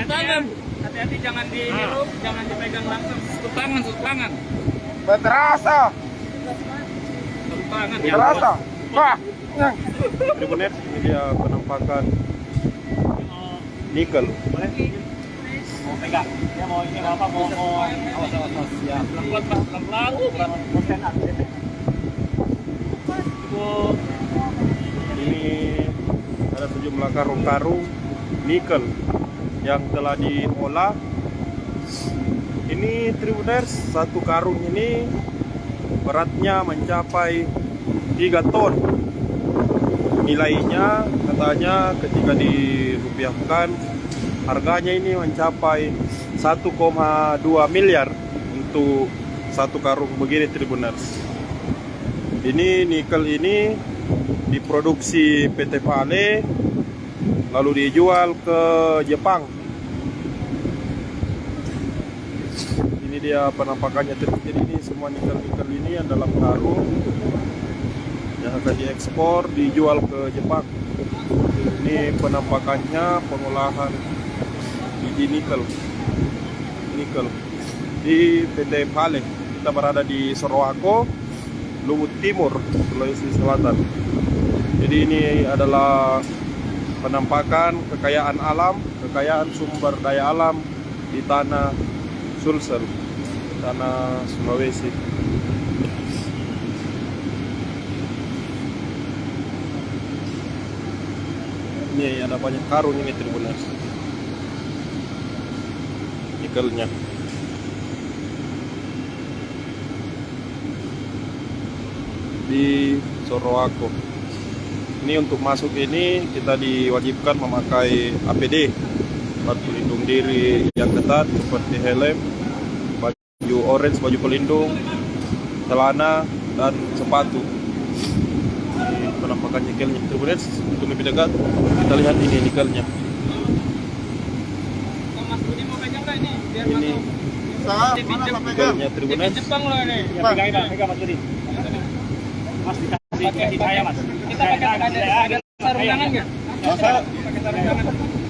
tangan. Hati-hati jangan diniru, jangan dipegang langsung. Tutup tangan. Berasa. Tutup tangan. Berasa. Wah. Tribuners, ini dia penampakan nikel. Mau pegang. Dia mau ini apa? Mau awas. Ya. Pelan-pelan. Ini ada sejumlah karung-karung nikel yang telah diolah. Ini Tribuners, satu karung ini beratnya mencapai 3 ton. Nilainya katanya ketika dirupiahkan harganya ini mencapai 1,2 miliar untuk satu karung begini Tribuners. Ini nikel ini diproduksi PT Vale lalu dijual ke Jepang. Ini dia penampakannya. Jadi ini semua nikel-nikel ini yang dalam karung yang akan diekspor dijual ke Jepang. Ini penampakannya pengolahan biji nikel di PT Vale. Kita berada di Sorowako, Luwut Timur, Sulawesi Selatan. Jadi ini adalah penampakan kekayaan alam, kekayaan sumber daya alam di tanah Sulsel, tanah Sulawesi. Ini ada banyak karung ini Tribuners, nikelnya. Di Sorowako. Ini untuk masuk ini kita diwajibkan memakai APD, alat pelindung diri yang ketat seperti helm, baju orange, baju pelindung, celana dan sepatu. Ini penampakan nikelnya. Tribuners, untuk lebih dekat kita lihat ini nikelnya. Mas Budi mau pegang nggak ini? Biar Ini nikelnya Tribuners. Jepang loh ini. Pegang Mas Budi. Mas dikasih saya Mas. Kita pakai sarung tangan nggak? Pakai sarung tangan.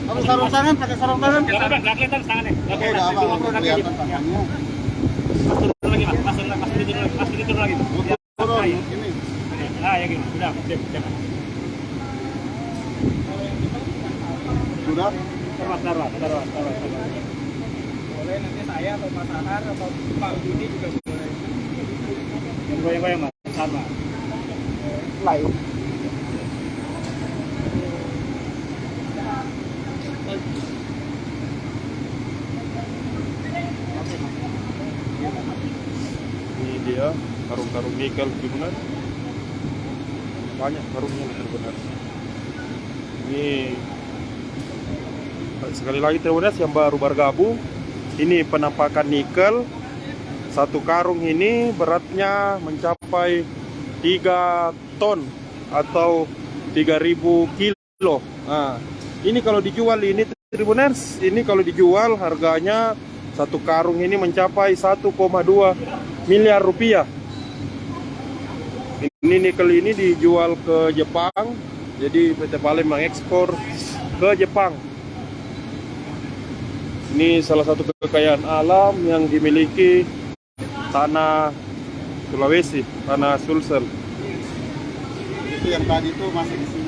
Harus sarung tangan, pakai sarung tangan. Nggak kelihatan tangannya. Nggak Oke, kelihatan. apa kelihatan tangannya. Mas turun lagi Mas. Mas Budi turun lagi. Turun ini. Ah ya gini. Sudah. Siap. Sudah. Taruh. Boleh nanti saya atau Mas Ahar atau Pak Budi juga boleh. Yang goyang-goyang Mas. Sama. Lain. Ini dia karung-karung nikel benar. Banyak karungnya benar. Ini sekali lagi Tribuners yang baru bergabung, ini penampakan nikel. Satu karung ini beratnya mencapai 3 ton atau 3.000 kilo. Nah, ini kalau dijual ini Tribuners, ini kalau dijual harganya satu karung ini mencapai 1,2 miliar rupiah. Ini nikel ini dijual ke Jepang. Jadi PT Vale mengekspor ke Jepang. Ini salah satu kekayaan alam yang dimiliki tanah Sulawesi, tanah Sulsel. Itu yang tadi itu masih di sini.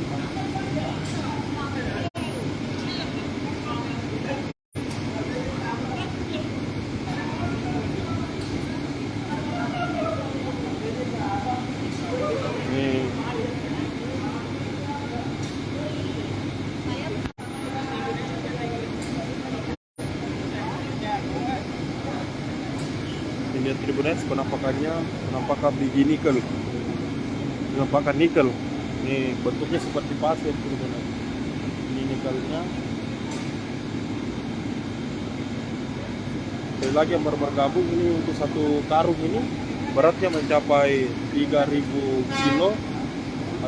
Ini Tribuners penampakan biji nikel, penampakan nikel. Ini bentuknya seperti pasir Tribuners. Ini nikelnya. Sekali lagi yang baru bergabung, ini untuk satu karung ini beratnya mencapai 3.000 kilo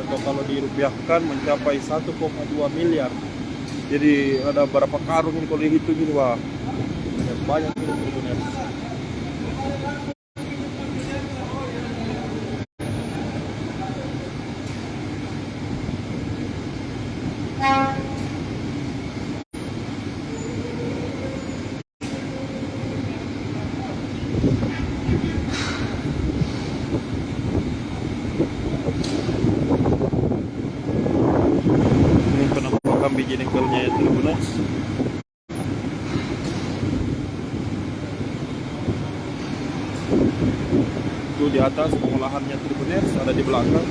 atau kalau dirupiahkan mencapai 1,2 miliar. Jadi ada berapa karung ini kalau dihitung ini, wah banyak ini Tribuners. lagi nikelnya ya Tribuners. Itu di atas pengolahannya Tribuners, ada di belakang.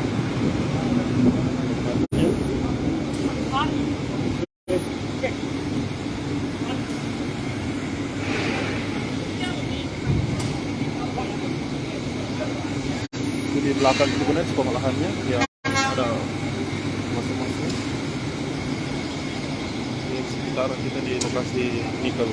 Itu di belakang Tribuners pengolahannya yang ada masing-masing. Ini sekitar kita di lokasi nikel.